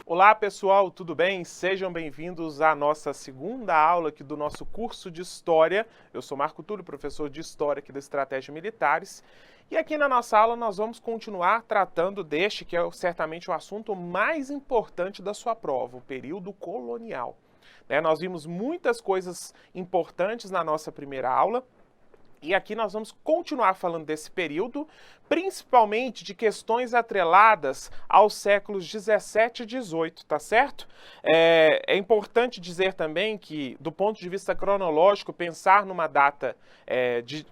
Olá pessoal, tudo bem? Sejam bem-vindos à nossa segunda aula aqui do nosso curso de História. Eu sou Marco Túlio, professor de História aqui da Estratégia Militares. E aqui na nossa aula nós vamos continuar tratando deste que é certamente o assunto mais importante da sua prova, o período colonial. Nós vimos muitas coisas importantes na nossa primeira aula. E aqui nós vamos continuar falando desse período, principalmente de questões atreladas aos séculos 17 e 18, tá certo? É importante dizer também que, do ponto de vista cronológico, pensar numa data de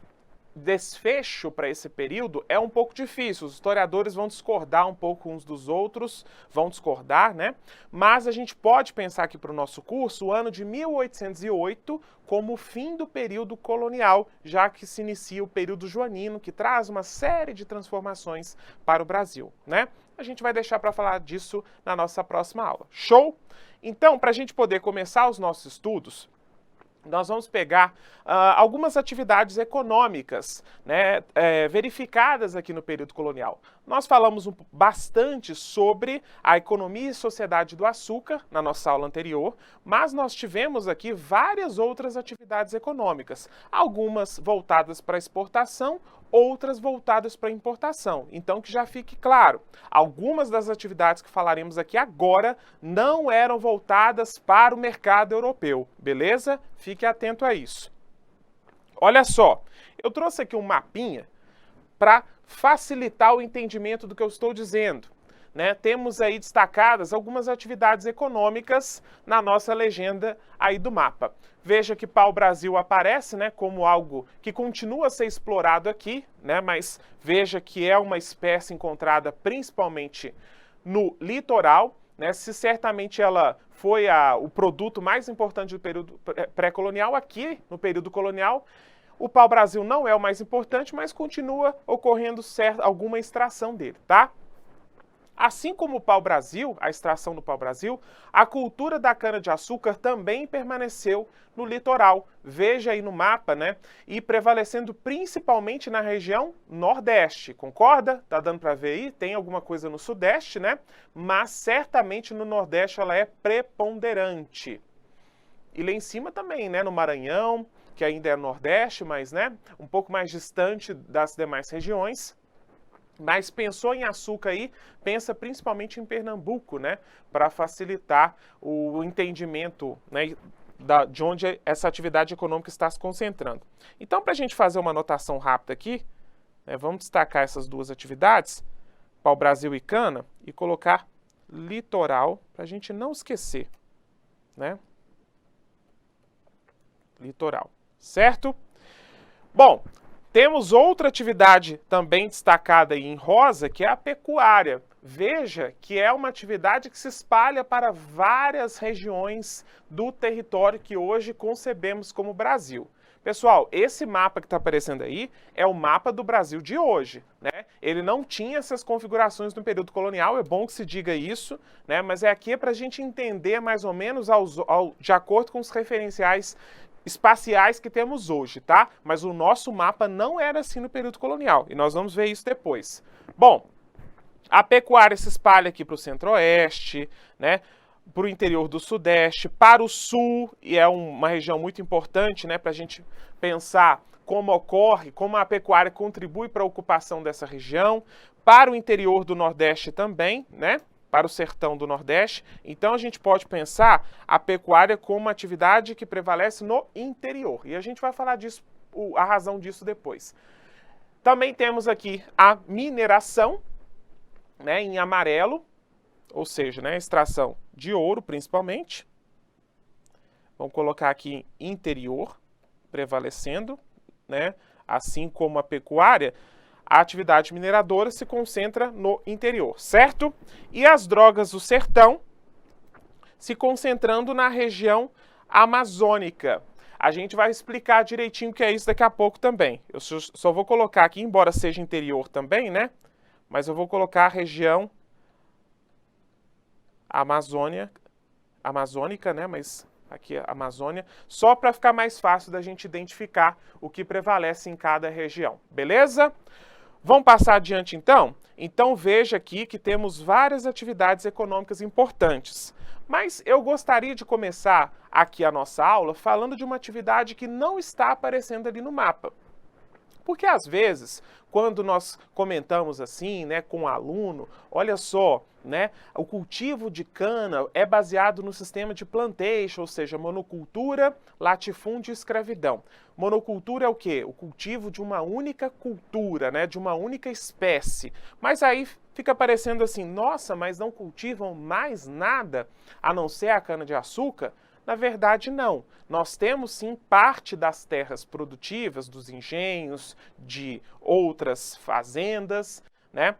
desfecho para esse período é um pouco difícil. Os historiadores vão discordar um pouco uns dos outros, vão discordar, né? Mas a gente pode pensar aqui para o nosso curso o ano de 1808 como o fim do período colonial, já que se inicia o período joanino, que traz uma série de transformações para o Brasil, né? A gente vai deixar para falar disso na nossa próxima aula. Show? Então, para a gente poder começar os nossos estudos, nós vamos pegar algumas atividades econômicas, né, verificadas aqui no período colonial. Nós falamos bastante sobre a economia e sociedade do açúcar na nossa aula anterior, mas nós tivemos aqui várias outras atividades econômicas, algumas voltadas para exportação, outras voltadas para importação. Então, que já fique claro, algumas das atividades que falaremos aqui agora não eram voltadas para o mercado europeu, beleza? Fique atento a isso. Olha só, eu trouxe aqui um mapinha para facilitar o entendimento do que eu estou dizendo. Temos aí destacadas algumas atividades econômicas na nossa legenda aí do mapa. Veja que pau-brasil aparece, como algo que continua a ser explorado aqui, mas veja que é uma espécie encontrada principalmente no litoral, se certamente ela foi o produto mais importante do período pré-colonial, aqui no período colonial, o pau-brasil não é o mais importante, mas continua ocorrendo alguma extração dele, tá? Assim como o pau-brasil, a extração do pau-brasil, a cultura da cana-de-açúcar também permaneceu no litoral. Veja aí no mapa, E prevalecendo principalmente na região nordeste. Concorda? Tá dando para ver aí? Tem alguma coisa no sudeste, Mas certamente no nordeste ela é preponderante. E lá em cima também, no Maranhão, que ainda é nordeste, mas, um pouco mais distante das demais regiões. Mas pensou em açúcar aí, pensa principalmente em Pernambuco, para facilitar o entendimento, de onde essa atividade econômica está se concentrando. Então, para a gente fazer uma anotação rápida aqui, vamos destacar essas duas atividades, pau-brasil e cana, e colocar litoral, para a gente não esquecer, Litoral, certo? Bom, temos outra atividade também destacada aí em rosa, que é a pecuária. Veja que é uma atividade que se espalha para várias regiões do território que hoje concebemos como Brasil. Pessoal, esse mapa que está aparecendo aí é o mapa do Brasil de hoje, Ele não tinha essas configurações no período colonial, é bom que se diga isso, Mas é aqui para a gente entender mais ou menos de acordo com os referenciais espaciais que temos hoje, tá? Mas o nosso mapa não era assim no período colonial, e nós vamos ver isso depois. Bom, a pecuária se espalha aqui para o centro-oeste, para o interior do sudeste, para o sul, e é uma região muito importante, para a gente pensar como ocorre, como a pecuária contribui para a ocupação dessa região, para o interior do nordeste também, para o sertão do Nordeste. Então a gente pode pensar a pecuária como uma atividade que prevalece no interior. E a gente vai falar disso, a razão disso depois. Também temos aqui a mineração, em amarelo, ou seja, a extração de ouro principalmente. Vamos colocar aqui interior prevalecendo, assim como a pecuária. A atividade mineradora se concentra no interior, certo? E as drogas do sertão se concentrando na região amazônica. A gente vai explicar direitinho o que é isso daqui a pouco também. Eu só vou colocar aqui, embora seja interior também, Mas eu vou colocar a região amazônica, Mas aqui a Amazônia, só para ficar mais fácil da gente identificar o que prevalece em cada região, beleza? Vamos passar adiante então? Então veja aqui que temos várias atividades econômicas importantes. Mas eu gostaria de começar aqui a nossa aula falando de uma atividade que não está aparecendo ali no mapa. Porque às vezes, quando nós comentamos assim, né, com o aluno, olha só, né, o cultivo de cana é baseado no sistema de plantation, ou seja, monocultura, latifúndio e escravidão. Monocultura é o quê? O cultivo de uma única cultura, né, de uma única espécie. Mas aí fica parecendo assim, nossa, mas não cultivam mais nada a não ser a cana-de-açúcar? Na verdade, não. Nós temos sim parte das terras produtivas, dos engenhos, de outras fazendas, né,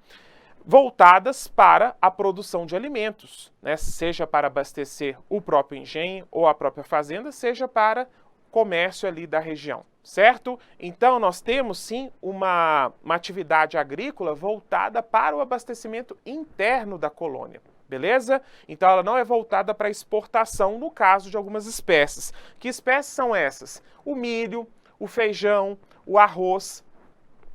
voltadas para a produção de alimentos, né, seja para abastecer o próprio engenho ou a própria fazenda, seja para comércio ali da região, certo? Então, nós temos sim uma atividade agrícola voltada para o abastecimento interno da colônia. Beleza? Então ela não é voltada para exportação no caso de algumas espécies. Que espécies são essas? O milho, o feijão, o arroz.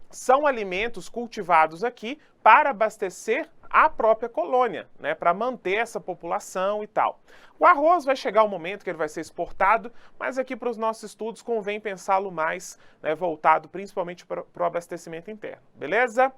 São alimentos cultivados aqui para abastecer a própria colônia, né? Para manter essa população e tal. O arroz vai chegar um momento que ele vai ser exportado, mas aqui para os nossos estudos convém pensá-lo mais, né, voltado principalmente para o abastecimento interno. Beleza?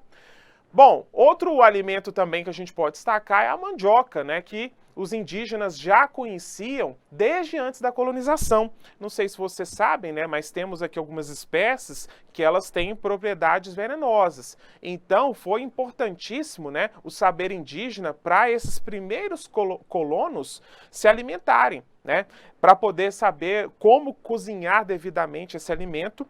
Bom, outro alimento também que a gente pode destacar é a mandioca, né, que os indígenas já conheciam desde antes da colonização. Não sei se vocês sabem, né, mas temos aqui algumas espécies que elas têm propriedades venenosas. Então, foi importantíssimo, né, o saber indígena para esses primeiros colonos se alimentarem, né, para poder saber como cozinhar devidamente esse alimento.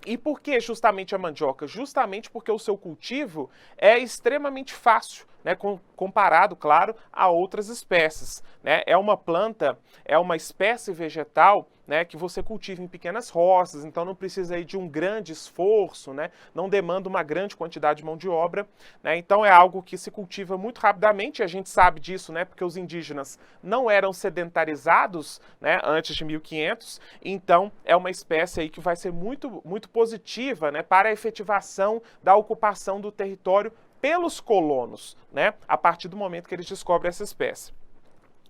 E por que justamente a mandioca? Justamente porque o seu cultivo é extremamente fácil, né, comparado, claro, a outras espécies, né? É uma planta, é uma espécie vegetal, né, que você cultiva em pequenas roças, então não precisa aí de um grande esforço, né? Não demanda uma grande quantidade de mão de obra, né? Então é algo que se cultiva muito rapidamente, e a gente sabe disso, né, porque os indígenas não eram sedentarizados, né, antes de 1500, então é uma espécie aí que vai ser muito positiva, né, para a efetivação da ocupação do território pelos colonos, né, a partir do momento que eles descobrem essa espécie.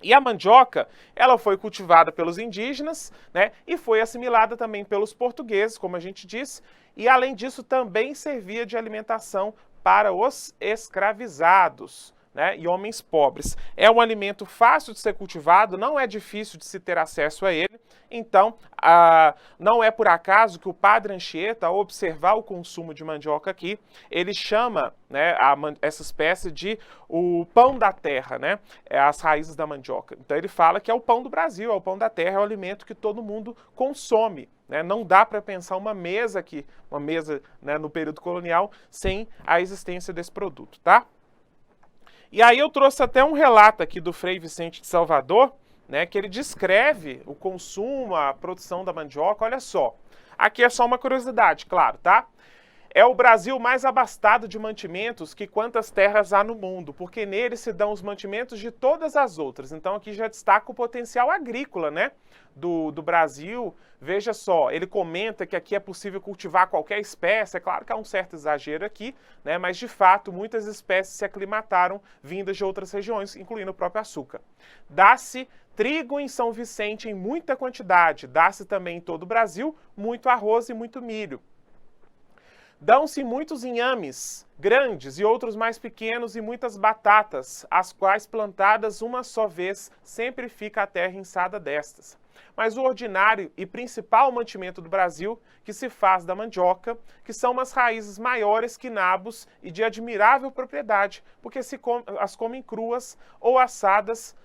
E a mandioca, ela foi cultivada pelos indígenas, né, e foi assimilada também pelos portugueses, como a gente disse, e além disso também servia de alimentação para os escravizados, né, e homens pobres. É um alimento fácil de ser cultivado, não é difícil de se ter acesso a ele, então não é por acaso que o Padre Anchieta, ao observar o consumo de mandioca aqui, ele chama, né, essa espécie de o pão da terra, né, as raízes da mandioca. Então ele fala que é o pão do Brasil, é o pão da terra, é o alimento que todo mundo consome. Né? Não dá para pensar uma mesa aqui, uma mesa, né, no período colonial, sem a existência desse produto, tá? E aí eu trouxe até um relato aqui do Frei Vicente de Salvador, né, que ele descreve o consumo, a produção da mandioca. Olha só, aqui é só uma curiosidade, claro, tá? É o Brasil mais abastado de mantimentos que quantas terras há no mundo, porque nele se dão os mantimentos de todas as outras. Então aqui já destaca o potencial agrícola, né, do Brasil. Veja só, ele comenta que aqui é possível cultivar qualquer espécie. É claro que há um certo exagero aqui, né, mas de fato muitas espécies se aclimataram vindas de outras regiões, incluindo o próprio açúcar. Dá-se trigo em São Vicente em muita quantidade, dá-se também em todo o Brasil muito arroz e muito milho. Dão-se muitos inhames grandes e outros mais pequenos e muitas batatas, as quais plantadas uma só vez sempre fica a terra inçada destas. Mas o ordinário e principal mantimento do Brasil, que se faz da mandioca, que são umas raízes maiores que nabos e de admirável propriedade, porque as comem cruas ou assadas.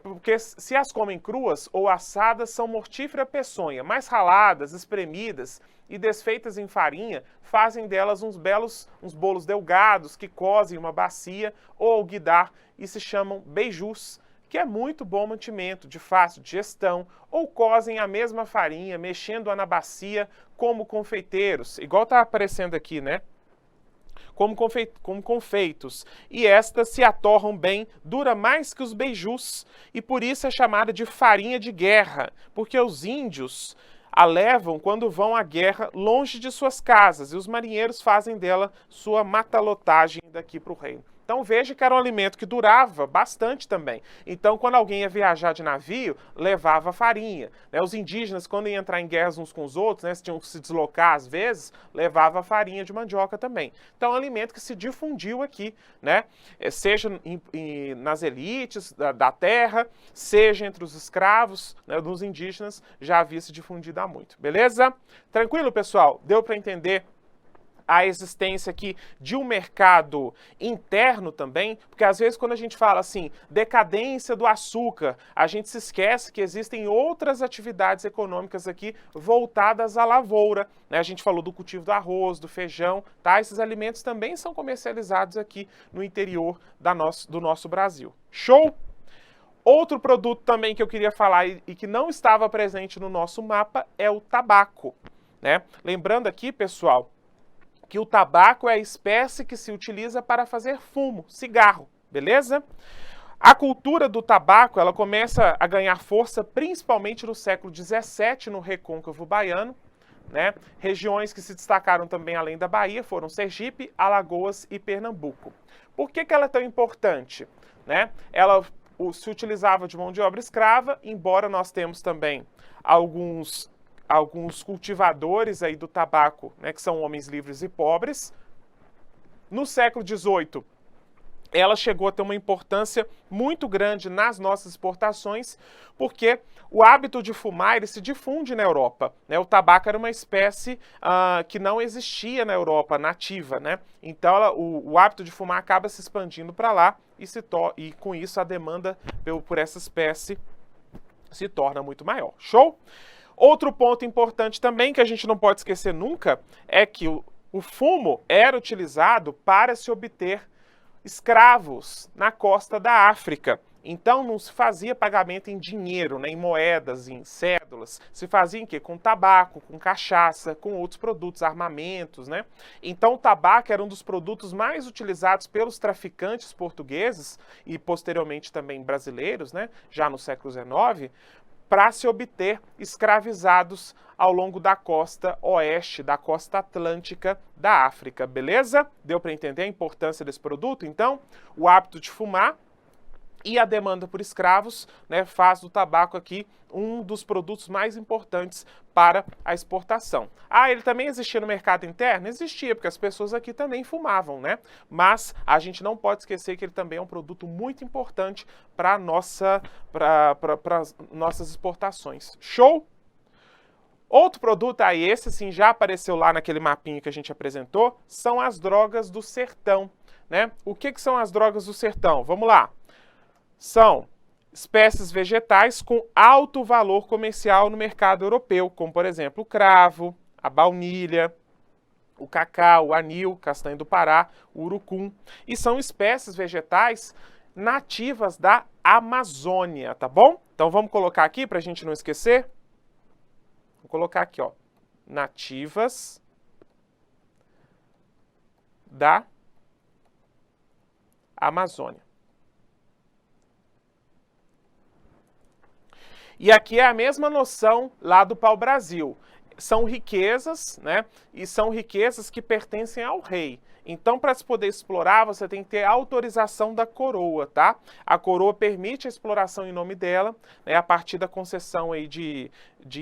Porque se as comem cruas ou assadas são mortífera peçonha, mas raladas, espremidas e desfeitas em farinha, fazem delas uns bolos delgados que cozem em uma bacia ou alguidar e se chamam beijus, que é muito bom mantimento, de fácil digestão, ou cozem a mesma farinha, mexendo-a na bacia como confeiteiros, igual está aparecendo aqui, né? Como confeitos, e estas se atorram bem, dura mais que os beijus, e por isso é chamada de farinha de guerra, porque os índios a levam quando vão à guerra longe de suas casas, e os marinheiros fazem dela sua matalotagem daqui para o reino. Então veja que era um alimento que durava bastante também. Então quando alguém ia viajar de navio, levava farinha. Né? Os indígenas, quando iam entrar em guerras uns com os outros, né, tinham que se deslocar às vezes, levava farinha de mandioca também. Então é um alimento que se difundiu aqui, né? Seja nas elites da terra, seja entre os escravos, né, dos indígenas, já havia se difundido há muito. Beleza? Tranquilo, pessoal? Deu para entender a existência aqui de um mercado interno também, porque às vezes quando a gente fala assim, decadência do açúcar, a gente se esquece que existem outras atividades econômicas aqui voltadas à lavoura, né? A gente falou do cultivo do arroz, do feijão, tá? Esses alimentos também são comercializados aqui no interior do nosso Brasil. Show? Outro produto também que eu queria falar e que não estava presente no nosso mapa é o tabaco, né? Lembrando aqui, pessoal, que o tabaco é a espécie que se utiliza para fazer fumo, cigarro, beleza? A cultura do tabaco, ela começa a ganhar força principalmente no século XVII, no Recôncavo Baiano, né? Regiões que se destacaram também além da Bahia foram Sergipe, Alagoas e Pernambuco. Por que ela é tão importante? Né? Ela se utilizava de mão de obra escrava, embora nós temos também alguns cultivadores aí do tabaco, né, que são homens livres e pobres. No século XVIII, ela chegou a ter uma importância muito grande nas nossas exportações, porque o hábito de fumar ele se difunde na Europa. Né? O tabaco era uma espécie que não existia na Europa, nativa. Né? Então, o hábito de fumar acaba se expandindo para lá e com isso a demanda por essa espécie se torna muito maior. Show? Outro ponto importante também que a gente não pode esquecer nunca é que o fumo era utilizado para se obter escravos na costa da África. Então não se fazia pagamento em dinheiro, né, em moedas, em cédulas. Se fazia em quê? Com tabaco, com cachaça, com outros produtos, armamentos, né? Então o tabaco era um dos produtos mais utilizados pelos traficantes portugueses e posteriormente também brasileiros, né, já no século XIX, para se obter escravizados ao longo da costa oeste, da costa atlântica da África, beleza? Deu para entender a importância desse produto? Então, o hábito de fumar e a demanda por escravos, né, faz do tabaco aqui um dos produtos mais importantes para a exportação. Ele também existia no mercado interno? Existia, porque as pessoas aqui também fumavam, né? Mas a gente não pode esquecer que ele também é um produto muito importante para nossas exportações. Show? Outro produto, esse sim já apareceu lá naquele mapinha que a gente apresentou, são as drogas do sertão, né? O que são as drogas do sertão? Vamos lá. São espécies vegetais com alto valor comercial no mercado europeu, como por exemplo o cravo, a baunilha, o cacau, o anil, castanho do Pará, o urucum. E são espécies vegetais nativas da Amazônia, tá bom? Então vamos colocar aqui para a gente não esquecer. Vou colocar aqui, ó, nativas da Amazônia. E aqui é a mesma noção lá do pau-brasil. São riquezas, né? E são riquezas que pertencem ao rei. Então, para se poder explorar, você tem que ter autorização da coroa, tá? A coroa permite a exploração em nome dela, né, a partir da concessão aí de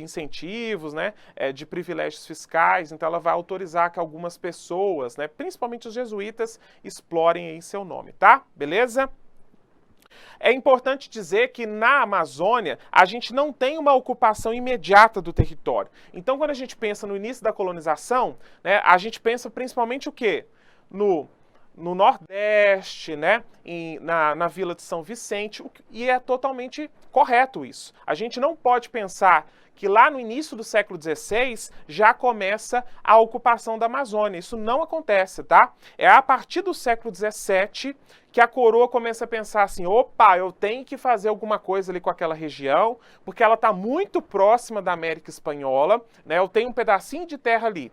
incentivos, né, de privilégios fiscais. Então, ela vai autorizar que algumas pessoas, né, principalmente os jesuítas, explorem em seu nome, tá? Beleza? É importante dizer que na Amazônia a gente não tem uma ocupação imediata do território. Então, quando a gente pensa no início da colonização, né, a gente pensa principalmente o quê? No Nordeste, né, na Vila de São Vicente, e é totalmente correto isso. A gente não pode pensar que lá no início do século XVI já começa a ocupação da Amazônia. Isso não acontece, tá? É a partir do século XVII que a coroa começa a pensar assim, opa, eu tenho que fazer alguma coisa ali com aquela região, porque ela está muito próxima da América Espanhola, né? Eu tenho um pedacinho de terra ali.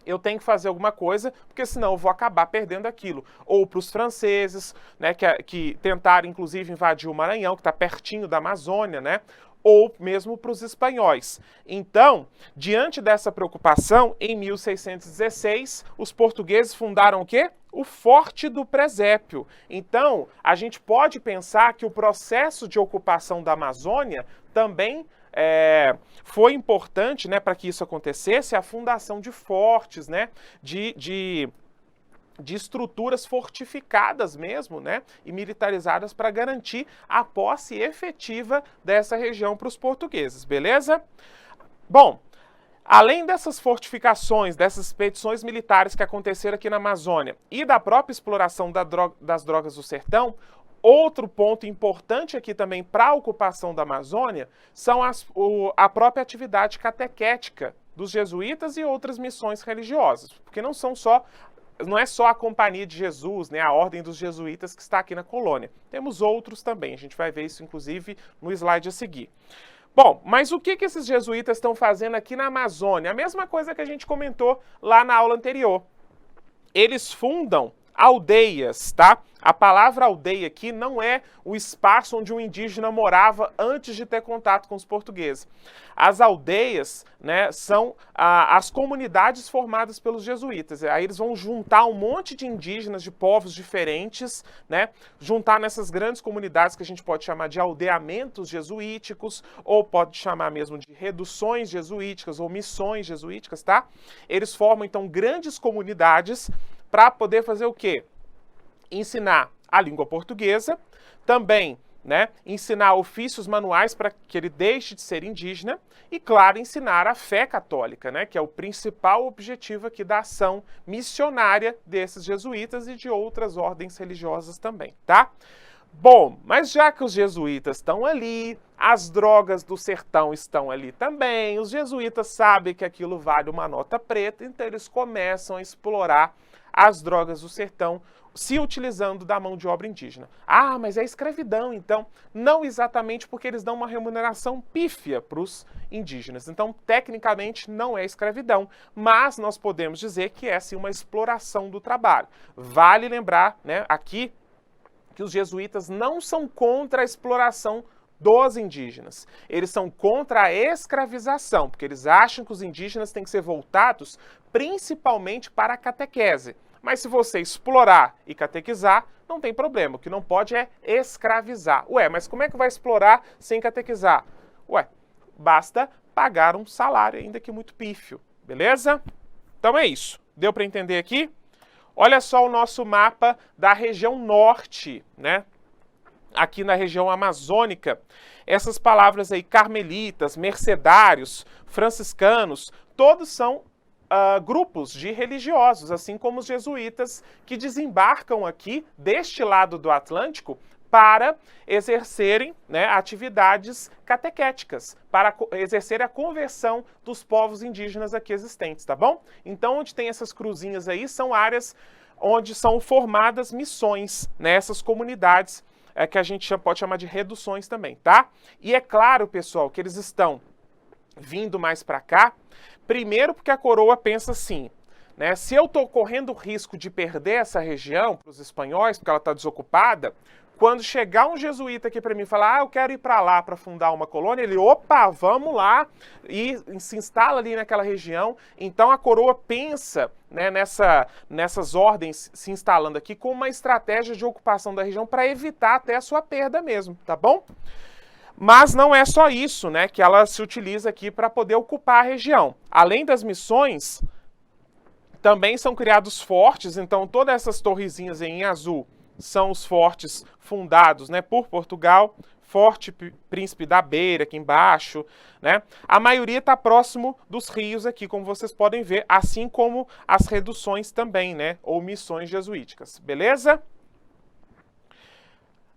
Eu tenho que fazer alguma coisa, porque senão eu vou acabar perdendo aquilo. Ou para os franceses, né, que tentaram inclusive invadir o Maranhão, que está pertinho da Amazônia, né? ou mesmo para os espanhóis. Então, diante dessa preocupação, em 1616, os portugueses fundaram o quê? O Forte do Presépio. Então, a gente pode pensar que o processo de ocupação da Amazônia também foi importante, né, para que isso acontecesse, a fundação de fortes, né, de estruturas fortificadas mesmo, né, e militarizadas para garantir a posse efetiva dessa região para os portugueses, beleza? Bom, além dessas fortificações, dessas expedições militares que aconteceram aqui na Amazônia e da própria exploração das drogas do sertão, outro ponto importante aqui também para a ocupação da Amazônia são a própria atividade catequética dos jesuítas e outras missões religiosas, porque não é só a Companhia de Jesus, né, a Ordem dos Jesuítas que está aqui na colônia. Temos outros também, a gente vai ver isso inclusive no slide a seguir. Bom, mas o que esses jesuítas estão fazendo aqui na Amazônia? A mesma coisa que a gente comentou lá na aula anterior. Eles fundam aldeias, tá? A palavra aldeia aqui não é o espaço onde um indígena morava antes de ter contato com os portugueses. As aldeias, né, são as comunidades formadas pelos jesuítas. Aí eles vão juntar um monte de indígenas de povos diferentes, né, juntar nessas grandes comunidades que a gente pode chamar de aldeamentos jesuíticos, ou pode chamar mesmo de reduções jesuíticas ou missões jesuíticas, tá? Eles formam, então, grandes comunidades para poder fazer o quê? Ensinar a língua portuguesa, também, né, ensinar ofícios manuais para que ele deixe de ser indígena e, claro, ensinar a fé católica, né, que é o principal objetivo aqui da ação missionária desses jesuítas e de outras ordens religiosas também, tá? Bom, mas já que os jesuítas estão ali, as drogas do sertão estão ali também, os jesuítas sabem que aquilo vale uma nota preta, então eles começam a explorar as drogas do sertão, se utilizando da mão de obra indígena. Ah, mas é escravidão, então. Não exatamente, porque eles dão uma remuneração pífia para os indígenas. Então, tecnicamente, não é escravidão, mas nós podemos dizer que é, sim, uma exploração do trabalho. Vale lembrar, né, aqui, que os jesuítas não são contra a exploração dos indígenas. Eles são contra a escravização, porque eles acham que os indígenas têm que ser voltados principalmente para a catequese. Mas se você explorar e catequizar, não tem problema. O que não pode é escravizar. Ué, mas como é que vai explorar sem catequizar? Ué, basta pagar um salário, ainda que muito pífio, beleza? Então é isso. Deu para entender aqui? Olha só o nosso mapa da região norte, né? Aqui na região amazônica, essas palavras aí, carmelitas, mercedários, franciscanos, todos são grupos de religiosos, assim como os jesuítas, que desembarcam aqui deste lado do Atlântico para exercerem, né, atividades catequéticas, para exercer a conversão dos povos indígenas aqui existentes, tá bom? Então, onde tem essas cruzinhas aí, são áreas onde são formadas missões, né, essas comunidades que a gente pode chamar de reduções também, tá? E é claro, pessoal, que eles estão vindo mais para cá, primeiro porque a coroa pensa assim, né? Se eu estou correndo o risco de perder essa região para os espanhóis, porque ela está desocupada, quando chegar um jesuíta aqui para mim e falar, eu quero ir para lá para fundar uma colônia, ele, opa, vamos lá, e se instala ali naquela região. Então a coroa pensa, né, nessas ordens se instalando aqui com uma estratégia de ocupação da região para evitar até a sua perda mesmo, tá bom? Mas não é só isso, né, que ela se utiliza aqui para poder ocupar a região. Além das missões, também são criados fortes, então todas essas torrezinhas em azul são os fortes fundados, né, por Portugal, Forte Príncipe da Beira aqui embaixo, né? A maioria está próximo dos rios aqui, como vocês podem ver, assim como as reduções também, né, ou missões jesuíticas, beleza?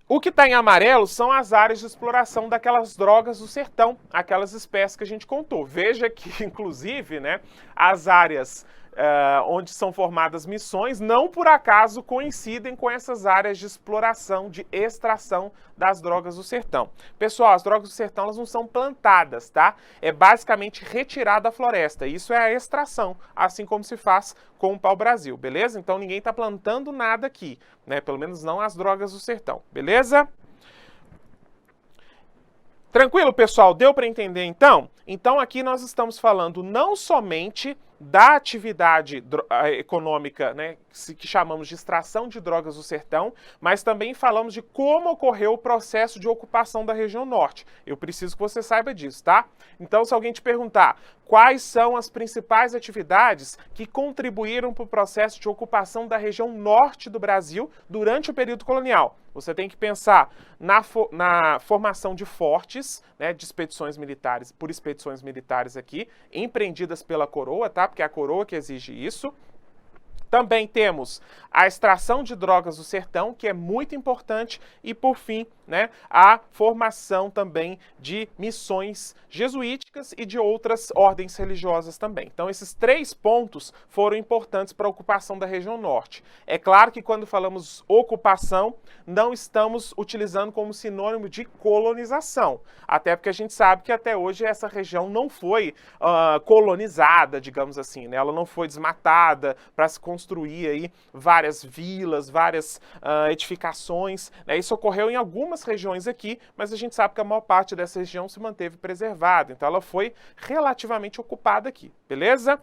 O que está em amarelo são as áreas de exploração daquelas drogas do sertão, aquelas espécies que a gente contou. Veja que, inclusive, né, as áreas onde são formadas missões, não por acaso coincidem com essas áreas de exploração, de extração das drogas do sertão. Pessoal, as drogas do sertão elas não são plantadas, tá? É basicamente retirada da floresta. Isso é a extração, assim como se faz com o pau-brasil, beleza? Então ninguém está plantando nada aqui, né? Pelo menos não as drogas do sertão, beleza? Tranquilo, pessoal? Deu para entender então? Então aqui nós estamos falando não somente da atividade econômica, né, que chamamos de extração de drogas do sertão, mas também falamos de como ocorreu o processo de ocupação da região norte. Eu preciso que você saiba disso, tá? Então, se alguém te perguntar quais são as principais atividades que contribuíram para o processo de ocupação da região norte do Brasil durante o período colonial, você tem que pensar na formação de fortes, né, de expedições militares, por expedições militares aqui, empreendidas pela coroa, tá? Porque é a coroa que exige isso. Também temos a extração de drogas do sertão, que é muito importante, e por fim, né, a formação também de missões jesuíticas e de outras ordens religiosas também. Então esses 3 pontos foram importantes para a ocupação da região norte. É claro que quando falamos ocupação, não estamos utilizando como sinônimo de colonização, até porque a gente sabe que até hoje essa região não foi colonizada, digamos assim, né? Ela não foi desmatada para se construir aí várias vilas, várias edificações, né? Isso ocorreu em algumas regiões aqui, mas a gente sabe que a maior parte dessa região se manteve preservada, então ela foi relativamente ocupada aqui, beleza?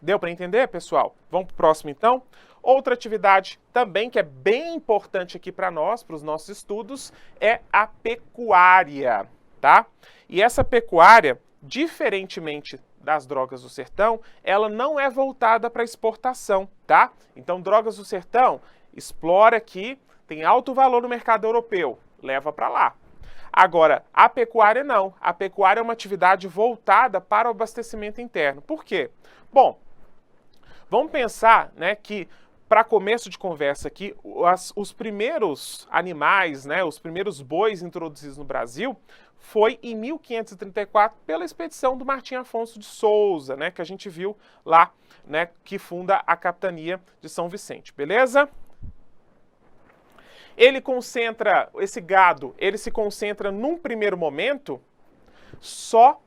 Deu para entender, pessoal? Vamos para o próximo então? Outra atividade também que é bem importante aqui para nós, para os nossos estudos, é a pecuária, tá? E essa pecuária, diferentemente das drogas do sertão, ela não é voltada para exportação, tá? Então, drogas do sertão, explora aqui, tem alto valor no mercado europeu, leva para lá. Agora, a pecuária não. A pecuária é uma atividade voltada para o abastecimento interno. Por quê? Bom, vamos pensar, né, que para começo de conversa aqui, os primeiros animais, né, os primeiros bois introduzidos no Brasil foi em 1534 pela expedição do Martim Afonso de Souza, né, que a gente viu lá, né, que funda a capitania de São Vicente, beleza? Ele concentra, esse gado, ele se concentra num primeiro momento só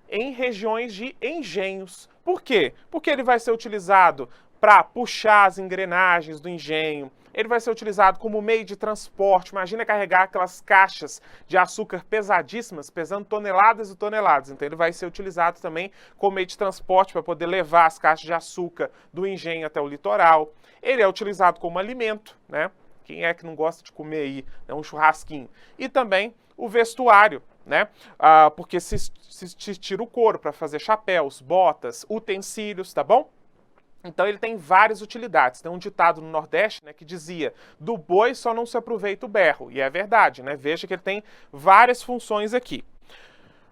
em regiões de engenhos. Por quê? Porque ele vai ser utilizado para puxar as engrenagens do engenho, ele vai ser utilizado como meio de transporte. Imagina carregar aquelas caixas de açúcar pesadíssimas, pesando toneladas e toneladas. Então ele vai ser utilizado também como meio de transporte para poder levar as caixas de açúcar do engenho até o litoral. Ele é utilizado como alimento, né? Quem é que não gosta de comer aí, né, um churrasquinho? E também o vestuário, né? Porque se tira o couro para fazer chapéus, botas, utensílios, tá bom? Então ele tem várias utilidades. Tem um ditado no Nordeste, né, que dizia: do boi só não se aproveita o berro. E é verdade, né? Veja que ele tem várias funções aqui.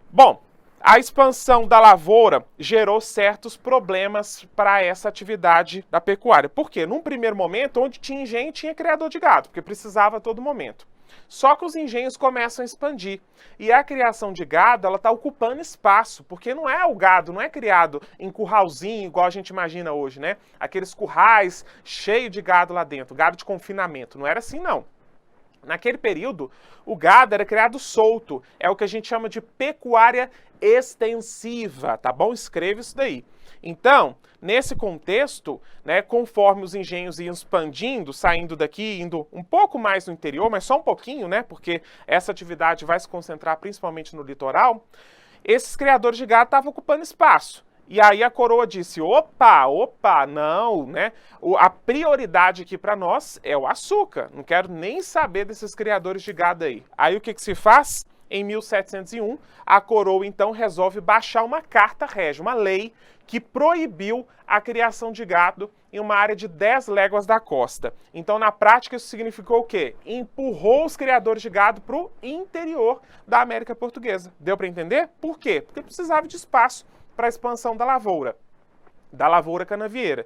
Bom, a expansão da lavoura gerou certos problemas para essa atividade da pecuária. Por quê? Num primeiro momento, onde tinha engenho, tinha criador de gado, porque precisava a todo momento. Só que os engenhos começam a expandir. E a criação de gado, ela está ocupando espaço, porque não é o gado, não é criado em curralzinho, igual a gente imagina hoje, né? Aqueles currais cheios de gado lá dentro, gado de confinamento. Não era assim, não. Naquele período, o gado era criado solto. É o que a gente chama de pecuária extensiva, tá bom? Escreve isso daí. Então, nesse contexto, né, conforme os engenhos iam expandindo, saindo daqui, indo um pouco mais no interior, mas só um pouquinho, né, porque essa atividade vai se concentrar principalmente no litoral, esses criadores de gado estavam ocupando espaço. E aí a coroa disse: opa, não, né? A prioridade aqui para nós é o açúcar. Não quero nem saber desses criadores de gado aí. Aí o que se faz? Em 1701, a coroa então resolve baixar uma carta régia, uma lei que proibiu a criação de gado em uma área de 10 léguas da costa. Então, na prática, isso significou o quê? Empurrou os criadores de gado para o interior da América Portuguesa. Deu para entender? Por quê? Porque precisava de espaço para a expansão da lavoura canavieira.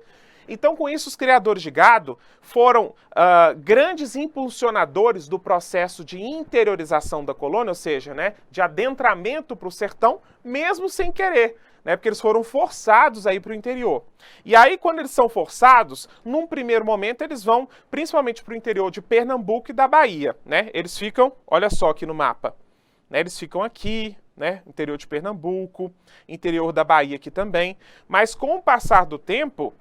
Então, com isso, os criadores de gado foram grandes impulsionadores do processo de interiorização da colônia, ou seja, né, de adentramento para o sertão, mesmo sem querer, né, porque eles foram forçados a ir para o interior. E aí, quando eles são forçados, num primeiro momento, eles vão principalmente para o interior de Pernambuco e da Bahia, né? Eles ficam, olha só aqui no mapa, né, eles ficam aqui, né, interior de Pernambuco, interior da Bahia aqui também, mas com o passar do tempo,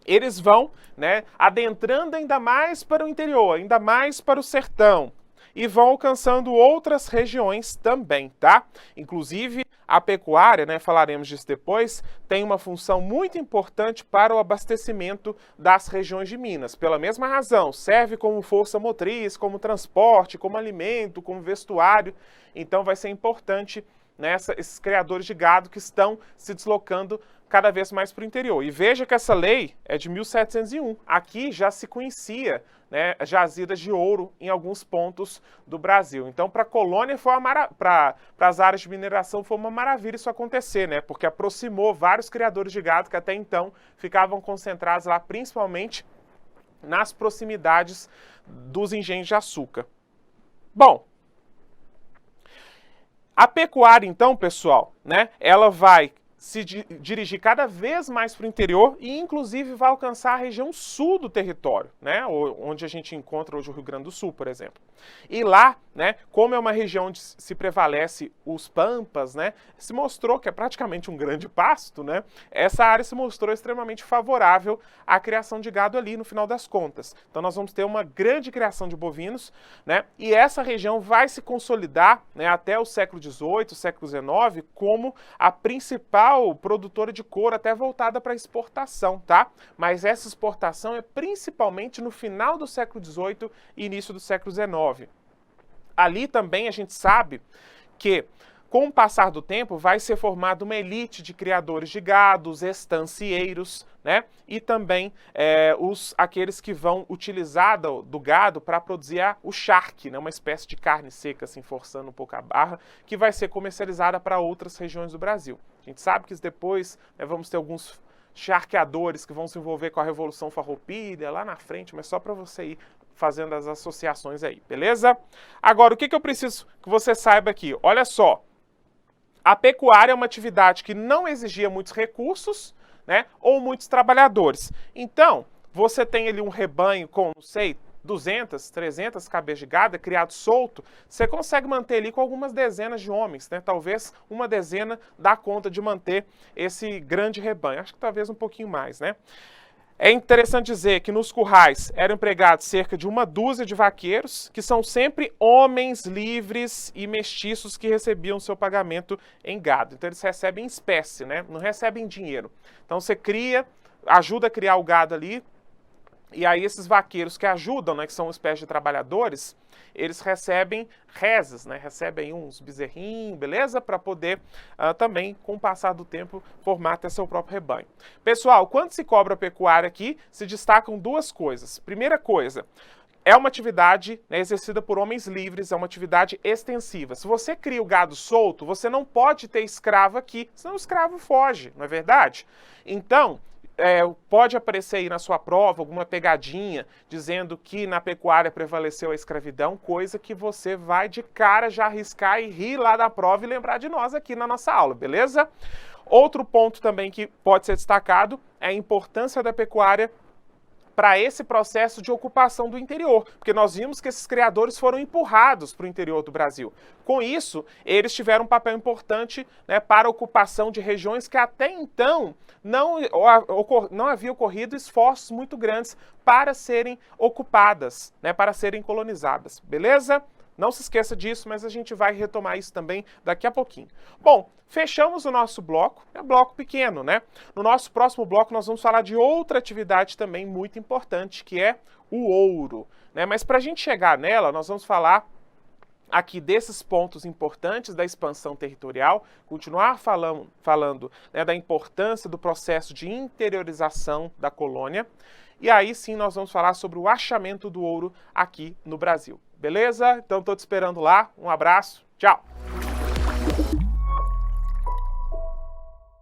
eles vão, né, adentrando ainda mais para o interior, ainda mais para o sertão. e vão alcançando outras regiões também, tá? Inclusive, a pecuária, né, falaremos disso depois, tem uma função muito importante para o abastecimento das regiões de Minas. Pela mesma razão, serve como força motriz, como transporte, como alimento, como vestuário. Então vai ser importante, né, esses criadores de gado que estão se deslocando cada vez mais para o interior. E veja que essa lei é de 1701. Aqui já se conhecia, né, jazidas de ouro em alguns pontos do Brasil. Então, para a colônia, para as áreas de mineração, foi uma maravilha isso acontecer, né? Porque aproximou vários criadores de gado que até então ficavam concentrados lá, principalmente nas proximidades dos engenhos de açúcar. Bom, a pecuária, então, pessoal, né, ela vai se dirigir cada vez mais para o interior e, inclusive, vai alcançar a região sul do território, né, onde a gente encontra hoje o Rio Grande do Sul, por exemplo. E lá, né, como é uma região onde se prevalece os pampas, né, se mostrou que é praticamente um grande pasto, né, essa área se mostrou extremamente favorável à criação de gado ali, no final das contas. Então, nós vamos ter uma grande criação de bovinos, né, e essa região vai se consolidar, né, até o século XVIII, século XIX, como a principal produtora de couro, até voltada para exportação, tá? Mas essa exportação é principalmente no final do século XVIII e início do século XIX. Ali também a gente sabe que, com o passar do tempo, vai ser formada uma elite de criadores de gados, estancieiros, né? E também aqueles que vão utilizar do gado para produzir o charque, né? Uma espécie de carne seca, assim, forçando um pouco a barra, que vai ser comercializada para outras regiões do Brasil. A gente sabe que depois, né, vamos ter alguns charqueadores que vão se envolver com a Revolução Farroupilha lá na frente, mas só para você ir fazendo as associações aí, beleza? Agora, o que eu preciso que você saiba aqui? Olha só, a pecuária é uma atividade que não exigia muitos recursos, né, ou muitos trabalhadores. Então, você tem ali um rebanho com, não sei, 200, 300 cabeças de gado, criado solto, você consegue manter ali com algumas dezenas de homens, né? Talvez uma dezena dá conta de manter esse grande rebanho. Acho que talvez um pouquinho mais, né? É interessante dizer que nos currais eram empregados cerca de uma dúzia de vaqueiros, que são sempre homens livres e mestiços que recebiam seu pagamento em gado. Então eles recebem em espécie, né? Não recebem dinheiro. Então você ajuda a criar o gado ali, e aí esses vaqueiros que ajudam, né, que são uma espécie de trabalhadores, eles recebem rezas, né, recebem uns bezerrinhos, beleza? Para poder também, com o passar do tempo, formar até seu próprio rebanho. Pessoal, quando se cobra pecuária aqui, se destacam duas coisas. Primeira coisa, é uma atividade, né, exercida por homens livres, é uma atividade extensiva. Se você cria o gado solto, você não pode ter escravo aqui, senão o escravo foge, não é verdade? Então, pode aparecer aí na sua prova alguma pegadinha dizendo que na pecuária prevaleceu a escravidão, coisa que você vai de cara já arriscar e rir lá da prova e lembrar de nós aqui na nossa aula, beleza? Outro ponto também que pode ser destacado é a importância da pecuária para esse processo de ocupação do interior, porque nós vimos que esses criadores foram empurrados para o interior do Brasil. Com isso, eles tiveram um papel importante, né, para a ocupação de regiões que até então não havia ocorrido esforços muito grandes para serem ocupadas, né, para serem colonizadas, beleza? Não se esqueça disso, mas a gente vai retomar isso também daqui a pouquinho. Bom, fechamos o nosso bloco, é um bloco pequeno, né? No nosso próximo bloco nós vamos falar de outra atividade também muito importante, que é o ouro, né? Mas para a gente chegar nela, nós vamos falar aqui desses pontos importantes da expansão territorial, continuar falando, né, da importância do processo de interiorização da colônia, e aí sim nós vamos falar sobre o achamento do ouro aqui no Brasil. Beleza? Então estou te esperando lá. Um abraço. Tchau!